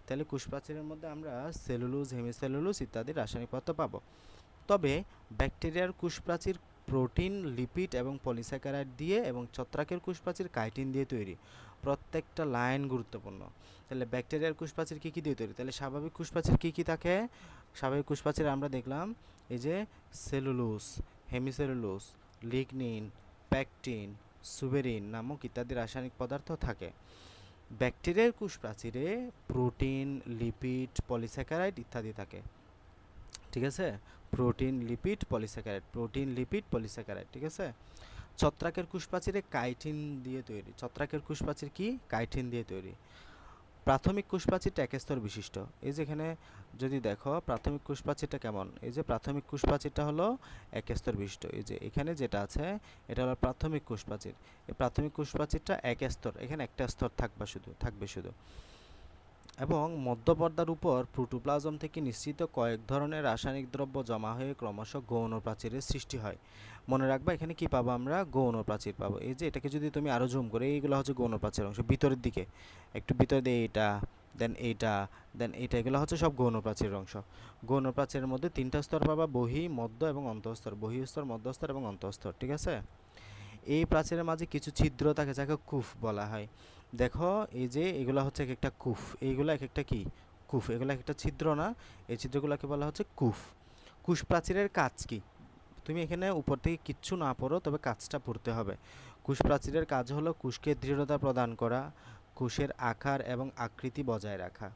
তাহলে কোষ প্রাচীরের মধ্যে আমরা সেলুলোজ, হেমিসেলুলোজ ইত্যাদি রাসায়নিক পদার্থ পাবো। তবে ব্যাকটেরিয়ার কোষ প্রাচীর প্রোটিন, লিপিড এবং পলিস্যাকারাইড দিয়ে, এবং ছত্রাকের কোষ প্রাচীর কাইটিন দিয়ে তৈরি। প্রত্যেকটা লাইন গুরুত্বপূর্ণ। তাহলে ব্যাকটেরিয়ার কোষ প্রাচীর কী কী দিয়ে তৈরি? তাহলে স্বাভাবিক কোষ প্রাচীর কী কী থাকে? স্বাভাবিক কোষ প্রাচীর আমরা দেখলাম এই যে cellulose, hemicellulose, lignin, pectin, suberin নামক ইত্যাদি রাসায়নিক পদার্থ থাকে। ব্যাকটেরিয়ার কোষ প্রাচীরে প্রোটিন, লিপিড, পলিস্যাকারাইড ইত্যাদি থাকে। ঠিক আছে, protein, lipid, polysaccharide, protein, lipid, polysaccharide. ঠিক আছে, ছত্রাকের কোষ প্রাচীরে কাইটিন দিয়ে তৈরি। ছত্রাকের কোষ প্রাচীর কি? কাইটিন দিয়ে তৈরি। প্রাথমিক কোষ প্রাচীরটা এক স্তর বিশিষ্ট। এই যে এখানে যদি দেখো প্রাথমিক কোষ প্রাচীরটা কেমন, এই যে প্রাথমিক কোষ প্রাচীরটা হলো এক স্তর বিশিষ্ট। এই যে এখানে যেটা আছে এটা হলো প্রাথমিক কোষ প্রাচীর। এই প্রাথমিক কোষ প্রাচীরটা এক স্তর, এখানে একটা স্তর থাকবে শুধু। এবং মধ্যপর্দার উপর প্রোটোপ্লাজম থেকে নিঃসৃত কয়েক ধরনের রাসায়নিক দ্রব্য জমা হয়ে ক্রমশ গৌণ প্রাচীরের সৃষ্টি হয়। মনে রাখবা এখানে কি পাবো আমরা? গৌণ প্রাচীর পাবো। এই যে এটাকে যদি তুমি আরো জুম করে, এইগুলো হচ্ছে গৌণ প্রাচীর অংশ, ভিতরের দিকে একটু ভিতরে দিয়ে এইটা, দেন এইটা, দেন এইটা, এগুলো হচ্ছে সব গৌণ প্রাচীরের অংশ। গৌণ প্রাচীরের মধ্যে তিনটা স্তর পাবা, বহি, মধ্য এবং অন্তঃস্তর। বহিঃস্তর, মধ্যস্তর এবং অন্তঃস্তর। ঠিক আছে, এই প্রাচীরের মাঝে কিছু ছিদ্র থাকে যাকে কুফ বলা হয়। দেখো এই যে এগুলা হচ্ছে এক একটা কুফ, এইগুলা এক একটা কি? কুফ। এগুলা এক একটা ছিদ্র না, এই ছিদ্রগুলোকে বলা হচ্ছে কুফ। কুশ প্রাচীরের কাজ কি? তুমি এখানে উপর থেকে কিচ্ছু না পড়ো, তবে কাজটা পড়তে হবে। কুশ প্রাচীরের কাজ হলো কুশকে দৃঢ়তা প্রদান করা, কুশের আকার এবং আকৃতি বজায় রাখা,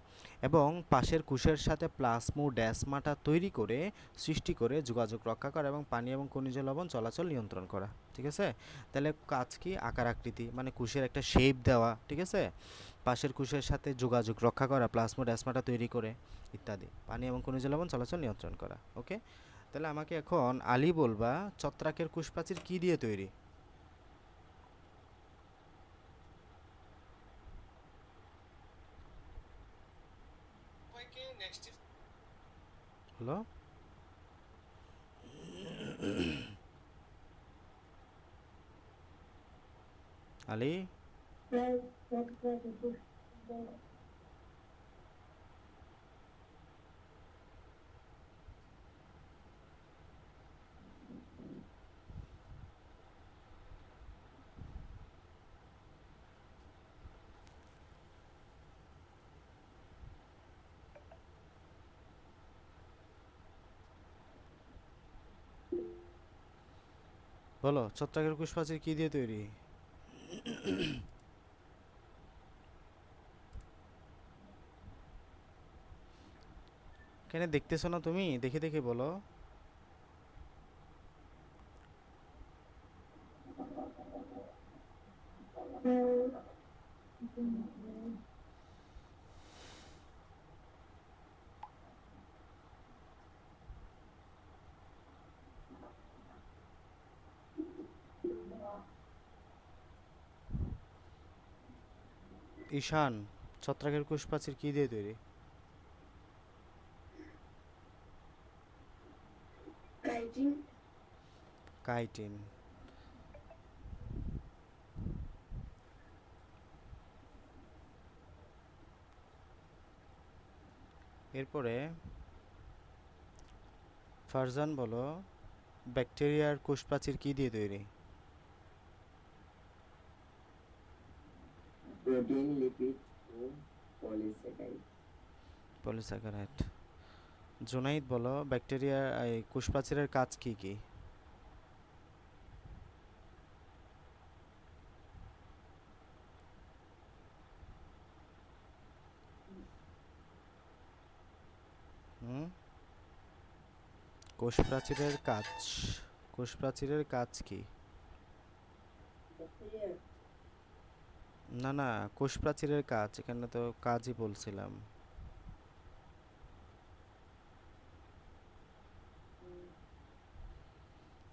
এবং পাশের কুশের সাথে প্লাজমোডেসমাটা তৈরি করে সৃষ্টি করে যোগাযোগ রক্ষা করা, এবং পানি এবং খনিজ লবণ চলাচল নিয়ন্ত্রণ করা। ঠিক আছে, তাহলে কাজ কি? আকার আকৃতি, মানে কুশের একটা শেপ দেওয়া। ঠিক আছে, পাশের কুশের সাথে যোগাযোগ রক্ষা করা, প্লাজমোডেসমাটা তৈরি করে ইত্যাদি, পানি এবং খনিজ লবণ চলাচল নিয়ন্ত্রণ করা। ওকে, তাহলে আমাকে এখন আলী বলবা ছত্রাকের কোষ প্রাচীর কি দিয়ে তৈরি? হলো আলী? প্রায় এক প্রাচীর কোষ বলো, ছত্রাকের কোষ প্রাচীর কি দিয়ে তৈরি? কেন দেখতেছো না তুমি? দেখে দেখে বলো। ঈশান, ছত্রাকের কোষ প্রাচীর কি দিয়ে তৈরি? কাইটিন। কাইটিন। এরপরে ফারজান বলো, ব্যাকটেরিয়ার কোষ প্রাচীর কি দিয়ে তৈরি? প্রোটিন, লিপিড ও পলিস্যাকারাইড। পলিস্যাকারাইড। জুনাইদ বলো, ব্যাকটেরিয়ার এই কোষ প্রাচীরের কাজ কি কি? হুম, কোষ প্রাচীরের কাজ, কোষ প্রাচীরের কাজ কি? ব্যাকটেরিয়ার না না, কোষ প্রাচীরের কাজ, এখানে তো কাজই বলছিলাম।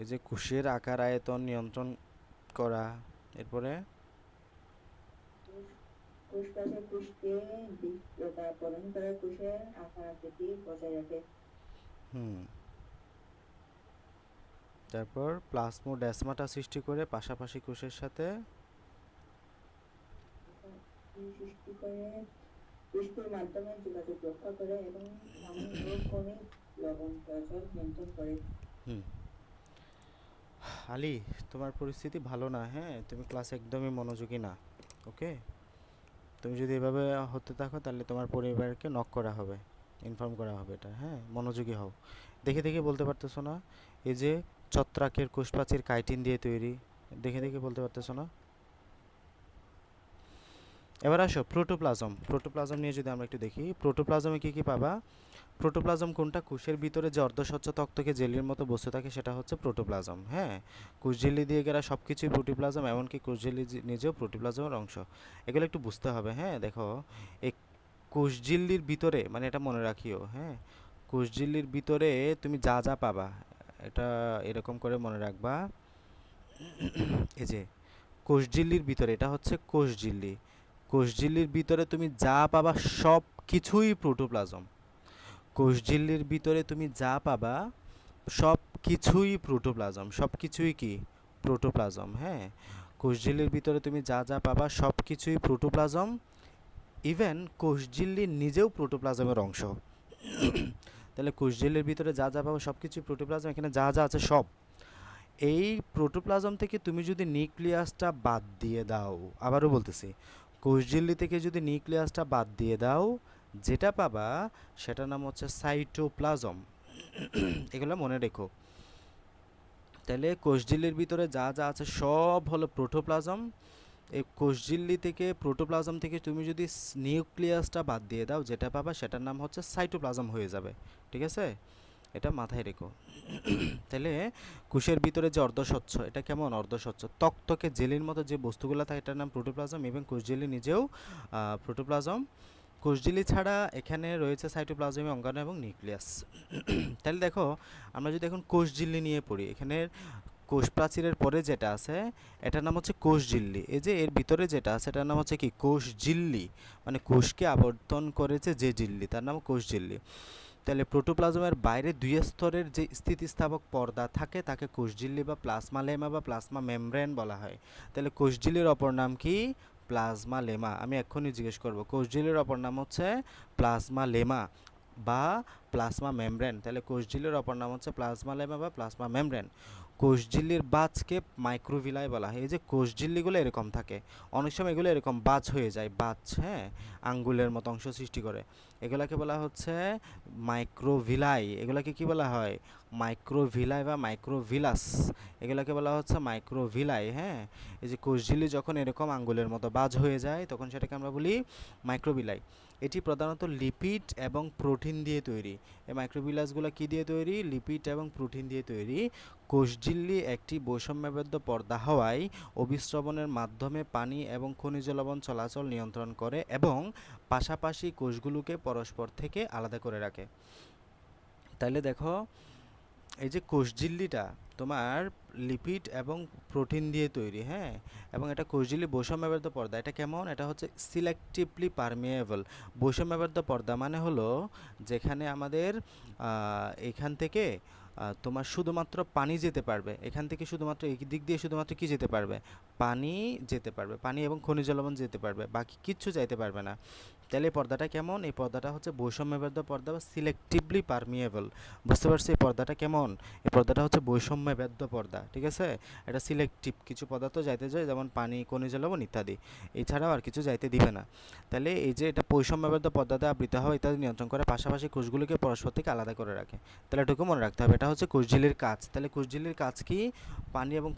এই যে কোষের আকার আয়তন নিয়ন্ত্রণ করা। এরপরে কোষ প্রাচীর কোষকে দৃঢ়তা প্রদান করে, কোষের আকার আকৃতি বজায় রাখে। হুম, তারপর প্লাজমোডেসমাটা সৃষ্টি করে পাশাপাশি কোষের সাথে সৃষ্টি করে, পুষ্পের মাধ্যমে যোগাযোগ রক্ষা করে এবং পানি ও খনিজ লবণ চলাচল নিয়ন্ত্রণ করে। হুম। আলী, তোমার পরিস্থিতি ভালো না, হ্যাঁ, তুমি ক্লাসে একদমই মনোযোগী না। ওকে, তুমি যদি এভাবে হতে থাকো তাহলে তোমার পরিবারকে নক করা হবে, ইনফর্ম করা হবে এটা, হ্যাঁ, মনোযোগী হও। দেখে দেখে বলতে পারতেছো না? এই যে ছত্রাকের কোষ প্রাচীর কাইটিন দিয়ে তৈরি, দেখে দেখে বলতে পারতেছো না? এবার আসো প্রোটোপ্লাজম। প্রোটোপ্লাজম নিয়ে যদি আমরা একটু দেখি, প্রোটোপ্লাজমে কি কি পাবা? প্রোটোপ্লাজম কোনটা? কোষের ভিতরে যে অর্ধস্বচ্ছ তক্তকে জেলির মতো বস্তু থাকে সেটা হচ্ছে প্রোটোপ্লাজম, হ্যাঁ। কোষ ঝিল্লি দিয়ে ঘেরা সব কিছুই প্রোটোপ্লাজম, এমনকি কোষ ঝিল্লি নিজেও প্রোটোপ্লাজমের অংশ। এগুলো একটু বুঝতে হবে, হ্যাঁ। দেখো, এই কোষ ঝিল্লির ভিতরে, মানে এটা মনে রাখিও, হ্যাঁ, কোষ ঝিল্লির ভিতরে তুমি যা যা পাবা, এটা এরকম করে মনে রাখবা। এই যে কোষঝিল্লির ভিতরে, এটা হচ্ছে কোষঝিল্লি, কোষঝিল্লির ভিতরে তুমি যা পাবা সব কিছুই প্রোটোপ্লাজম। কোষঝিল্লির ভিতরে তুমি যা পাবা সব কিছুই প্রোটোপ্লাজম, সব কিছুই কি? প্রোটোপ্লাজম, হ্যাঁ। কোষঝিল্লির ভিতরে তুমি যা যা পাবা সব কিছুই প্রোটোপ্লাজম। ইভেন কোষঝিল্লি নিজেও প্রোটোপ্লাজমের অংশ। তাহলে কোষঝিল্লির ভিতরে যা যা পাবো সব কিছুই প্রোটোপ্লাজম, এখানে যা যা আছে সব। এই প্রোটোপ্লাজম থেকে তুমি যদি নিউক্লিয়াসটা বাদ দিয়ে দাও, আবারও বলতেছি, কোষঝিল্লি থেকে যদি নিউক্লিয়াসটা বাদ দিয়ে দাও, যেটা পাবা সেটার নাম হচ্ছে সাইটোপ্লাজম। এগুলো মনে রেখো। তাহলে কোষঝিল্লির ভিতরে যা যা আছে সব হলো প্রোটোপ্লাজম। এই কোষঝিল্লি থেকে, প্রোটোপ্লাজম থেকে তুমি যদি নিউক্লিয়াসটা বাদ দিয়ে দাও, যেটা পাবা সেটার নাম হচ্ছে সাইটোপ্লাজম হয়ে যাবে, ঠিক আছে? এটা মাথায় রেখো। তাহলে কোষের ভিতরে যে অর্ধস্বচ্ছ, এটা কেমন অর্ধস্বচ্ছ তক্তকে জেলির মতো যে বস্তুগুলো থাকে এটার নাম প্রোটোপ্লাজম, এবং কোষঝিল্লি নিজেও প্রোটোপ্লাজম। কোষঝিল্লি ছাড়া এখানে রয়েছে সাইটোপ্লাজমীয় অঙ্গাণু এবং নিউক্লিয়াস। তাহলে দেখো, আমরা যদি এখন কোষঝিল্লি নিয়ে পড়ি, এখানে কোষ প্রাচীরের পরে যেটা আছে এটার নাম হচ্ছে কোষঝিল্লি। এই যে এর ভিতরে যেটা আছে এটার নাম হচ্ছে কি? কোষঝিল্লি। মানে কোষকে আবর্তন করেছে যে ঝিল্লি, তার নাম কোষঝিল্লি। তাহলে প্রোটোপ্লাজমের বাইরে দুই স্তরের যে স্থিতিস্থাপক পর্দা থাকে তাকে কোষঝিল্লি বা প্লাজমা লেমা বা প্লাজমা মেমব্রেন বলা হয়। তাহলে কোষঝিল্লির অপর নাম কি? Plasma lemma. আমি এক্ষুনি জিজ্ঞেস করব, কোষঝিল্লির অপর নাম হচ্ছে প্লাজমা লেমা বা প্লাজমা মেমব্রেন, তাহলে কোষঝিল্লির অপর নাম হচ্ছে প্লাজমা লেমা বা প্লাজমা মেমব্রেন। কোষঝিল্লির বাজকে মাইক্রোভিলাই বলা হয়। এই যে কোষঝিল্লিগুলো এরকম থাকে, অনেক সময় এগুলো এরকম বাজ হয়ে যায়, বাজ, হ্যাঁ, আঙ্গুলের মতো অংশ সৃষ্টি করে, এগুলাকে বলা হচ্ছে মাইক্রোভিলাই। এগুলাকে কি বলা হয়? মাইক্রোভিলাই বা মাইক্রোভিলাস, এগুলাকে বলা হচ্ছে মাইক্রোভিলাই। হ্যাঁ, এই যে কোষঝিল্লি যখন এরকম আঙ্গুলের মতো বাজ হয়ে যায় তখন সেটাকে আমরা বলি মাইক্রোভিলাই। এটি প্রধানত লিপিড এবং প্রোটিন দিয়ে তৈরি। এই মাইক্রোভিলাসগুলো কি দিয়ে তৈরি? লিপিড এবং প্রোটিন দিয়ে তৈরি। কোষঝিল্লি একটি বৈষম্যবদ্ধ পর্দা হওয়ায় অভিস্রবণের মাধ্যমে পানি এবং খনিজ লবণ চলাচল নিয়ন্ত্রণ করে এবং পাশাপাশি কোষগুলোকে পরস্পর থেকে আলাদা করে রাখে। তাহলে দেখো, এই যে কোষঝিল্লিটা তোমার লিপিড এবং প্রোটিন দিয়ে তৈরি, হ্যাঁ, এবং এটা কোষঝিল্লি বৈষম্যবদ্ধ পর্দা। এটা কেমন? এটা হচ্ছে সিলেক্টিভলি পারমিয়েবল। বৈষম্যবদ্ধ পর্দা মানে হলো যেখানে আমাদের এখান থেকে তোমার শুধুমাত্র পানি যেতে পারবে, এখান থেকে শুধুমাত্র এই দিক দিয়ে শুধুমাত্র কি যেতে পারবে? পানি যেতে পারবে, পানি এবং খনিজ লবণ যেতে পারবে, বাকি কিচ্ছু যাইতে পারবে না। তাহলে এই পর্দাটা কেমন? এই পর্দাটা হচ্ছে বৈষম্যবদ্ধ পর্দা বা সিলেক্টিভলি পারমিয়েবল। বুঝতে পারছি এই পর্দাটা কেমন? এই পর্দাটা হচ্ছে বৈষম্যবদ্ধ পর্দা, ঠিক আছে? এটা সিলেক্টিভ, কিছু পদার্থ যাইতে যায় যেমন পানি, খনিজ লবণ ইত্যাদি, এছাড়াও আর কিছু যাইতে দিবে না। তাহলে এই যে এটা বৈষম্যবদ্ধ পর্দাতে আবৃত হয় ইত্যাদি নিয়ন্ত্রণ করে, পাশাপাশি কোষগুলোকে পরস্পর থেকে আলাদা করে রাখে। তাহলে এটুকু মনে রাখতে হবে, এটা হচ্ছে কোষঝিল্লির কাজ। তাহলে কোষঝিল্লির কাজ কি? পানি এবং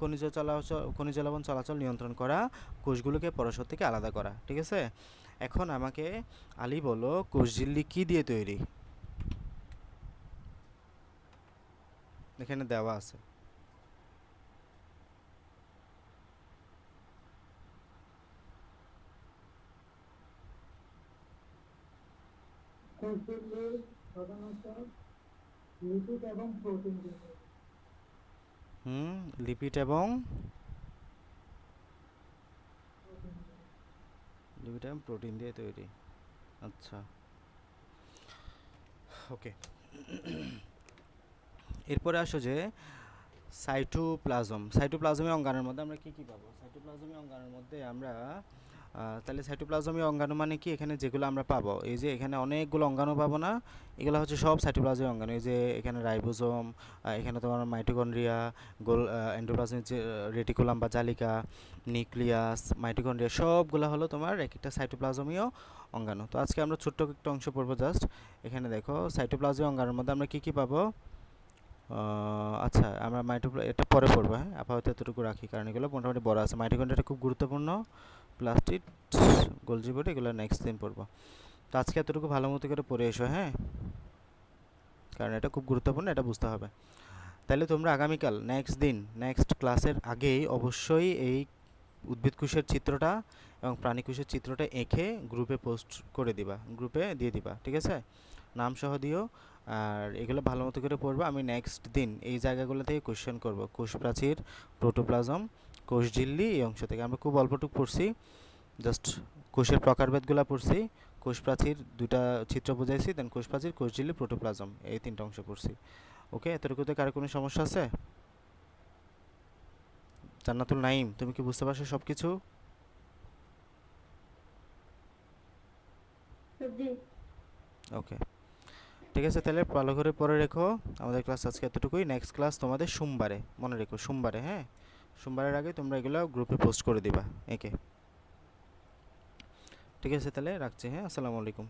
খনিজ লবণ চলাচল নিয়ন্ত্রণ করা, কোষগুলোকে পরস্পর থেকে আলাদা করা, ঠিক আছে? এখন আমাকে আলী বলো, কোষঝিল্লি কি দিয়ে তৈরি? এখানে দেওয়া আছে। কোষঝিল্লি প্রধানত লিপিড এবং প্রোটিন দিয়ে তৈরি। লিপিড এবং প্রোটিন দিয়ে তৈরি। আচ্ছা, ওকে। এরপরে আসো যে সাইটোপ্লাজমীয় অঙ্গাণুর মধ্যে আমরা কি কি পাবো? সাইটোপ্লাজমীয় অঙ্গাণুর মধ্যে আমরা তাহলে সাইটোপ্লাজমীয় অঙ্গাণু মানে কি? এখানে যেগুলো আমরা পাবো, এই যে এখানে অনেকগুলো অঙ্গাণু পাবো না, এগুলো হচ্ছে সব সাইটোপ্লাজমীয় অঙ্গাণু। এই যে এখানে রাইবোজোম, এখানে তোমার মাইটোকন্ড্রিয়া, এন্ডোপ্লাজমিক রেটিকুলাম বা জালিকা, নিউক্লিয়াস, মাইটোকন্ড্রিয়া, সবগুলো হলো তোমার এক একটা সাইটোপ্লাজমীয় অঙ্গাণু। তো আজকে আমরা ছোট্ট একটা অংশ পড়বো জাস্ট। এখানে দেখো সাইটোপ্লাজমীয় অঙ্গাণুর মধ্যে আমরা কি কি পাবো। আচ্ছা, আমরা এটা পরে পড়বো, হ্যাঁ, আপাতত এতটুকু রাখি কারণ এগুলো মোটামুটি বড় আছে। মাইটোকন্ড্রিয়াটা খুব গুরুত্বপূর্ণ, প্লাস্টিড, গোলজি বডি, এগুলো নেক্সট দিন পড়বো। তো আজকে এতটুকু ভালো মতো করে পড়ে এসো, হ্যাঁ, কারণ এটা খুব গুরুত্বপূর্ণ, এটা বুঝতে হবে। তাহলে তোমরা আগামীকাল নেক্সট ক্লাসের আগেই অবশ্যই এই উদ্ভিদ কোষের চিত্রটা এবং প্রাণী কোষের চিত্রটা এঁকে গ্রুপে পোস্ট করে দিবা, গ্রুপে দিয়ে দিবা, ঠিক আছে? নাম সহ দিও। আর এগুলো ভালো মতো করে পড়বা। আমি নেক্সট দিন এই জায়গাগুলো থেকে কোশ্চেন করব, কোষ প্রাচীর, প্রোটোপ্লাজম, কোষঝিল্লি, এই অংশ থেকে আমরা খুব অল্পটুকু পড়ছি, জাস্ট কোষের প্রকারভেদগুলো পড়ছি, কোষ প্রাচীর দুইটা চিত্র বুঝাইছি, দেন কোষ প্রাচীর, কোষঝিল্লি, প্রোটোপ্লাজম, এই তিনটা অংশ পড়ছি। ওকে, এতটুকুতে কারো কোনো সমস্যা আছে? জান্নাতুল নাইম, তুমি কি বুঝতে পারছো সব কিছু? জি। ওকে, ঠিক আছে, তাহলে ভালো করে পড়ে রেখো। আমাদের ক্লাস আজকে এতটুকুই। নেক্সট ক্লাস তোমাদের সোমবারে, মনে রেখো সোমবারে, হ্যাঁ, সোমবারের আগে তোমরা এগুলো গ্রুপে পোস্ট করে দিবা একে। ঠিক আছে, তাহলে রাখছি, হ্যাঁ, আসসালামু আলাইকুম।